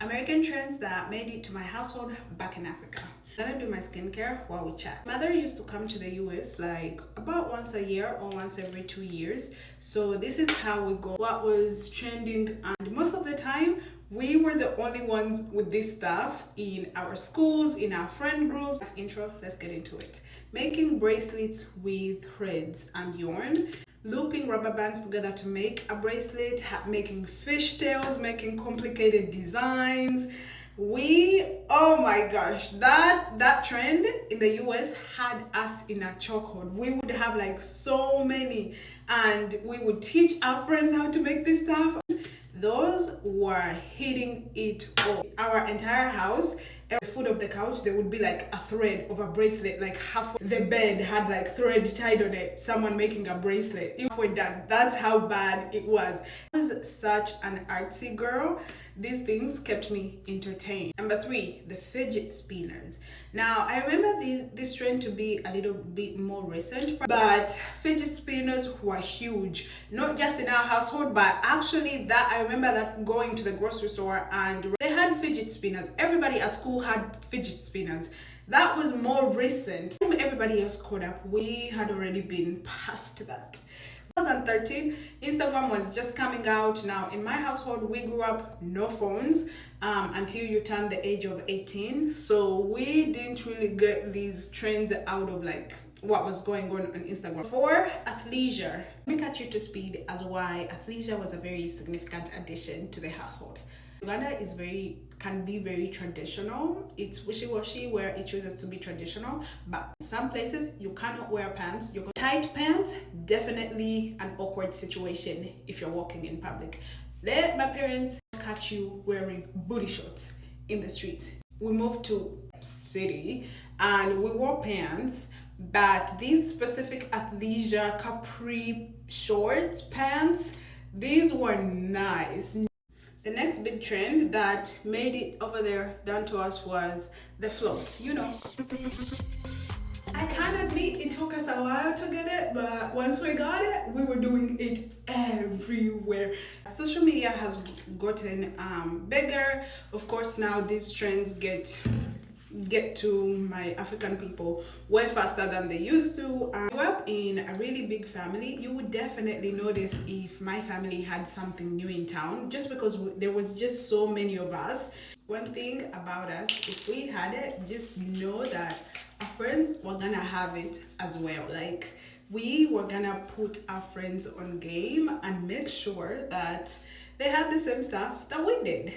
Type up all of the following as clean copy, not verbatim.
American trends that made it to my household back in Africa. I'm gonna do my skincare while we chat. Mother used to come to the US like about once a year or once every 2 years. So this is how we go. What was trending, and most of the time we were the only ones with this stuff in our schools, in our friend groups. Intro, let's get into it. Making bracelets with threads and yarn, looping rubber bands together to make a bracelet, making fishtails, making complicated designs. Oh my gosh, that trend in the US had us in a chokehold. We would have like so many, and we would teach our friends how to make this stuff. Those were hitting it all. Our entire house, every foot of the couch, there would be like a thread of a bracelet, like half of the bed had like thread tied on it, someone making a bracelet. If we're done, that's how bad it was. I was such an artsy girl. These things kept me entertained. Number 3, the fidget spinners. Now, I remember this trend to be a little bit more recent, but fidget spinners were huge, not just in our household, but actually that I remember that going to the grocery store and they had fidget spinners. Everybody at school had fidget spinners. That was more recent. Everybody else caught up. We had already been past that. 2013, Instagram was just coming out. Now in my household, we grew up no phones until you turn the age of 18, so we didn't really get these trends out of like what was going on Instagram. For athleisure, let me catch you to speed as why athleisure was a very significant addition to the household. Uganda can be very traditional. It's wishy-washy where it chooses to be traditional, but in some places you cannot wear pants. Tight pants, definitely an awkward situation if you're walking in public. Let my parents catch you wearing booty shorts in the streets. We moved to city and we wore pants, but these specific athleisure capri shorts pants, these were nice. The next big trend that made it over there down to us was the floss. I can't admit it took us a while to get it, but once we got it, we were doing it everywhere. Social media has gotten bigger. Of course, now these trends get to my African people way faster than they used to. I grew up in a really big family. You would definitely notice if my family had something new in town, just because there was just so many of us. One thing about us, if we had it, just know that our friends were gonna have it as well. Like, we were gonna put our friends on game and make sure that they had the same stuff that we did.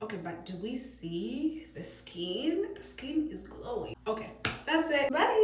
Okay, but do we see the skin? The skin is glowing. Okay, that's it. Bye.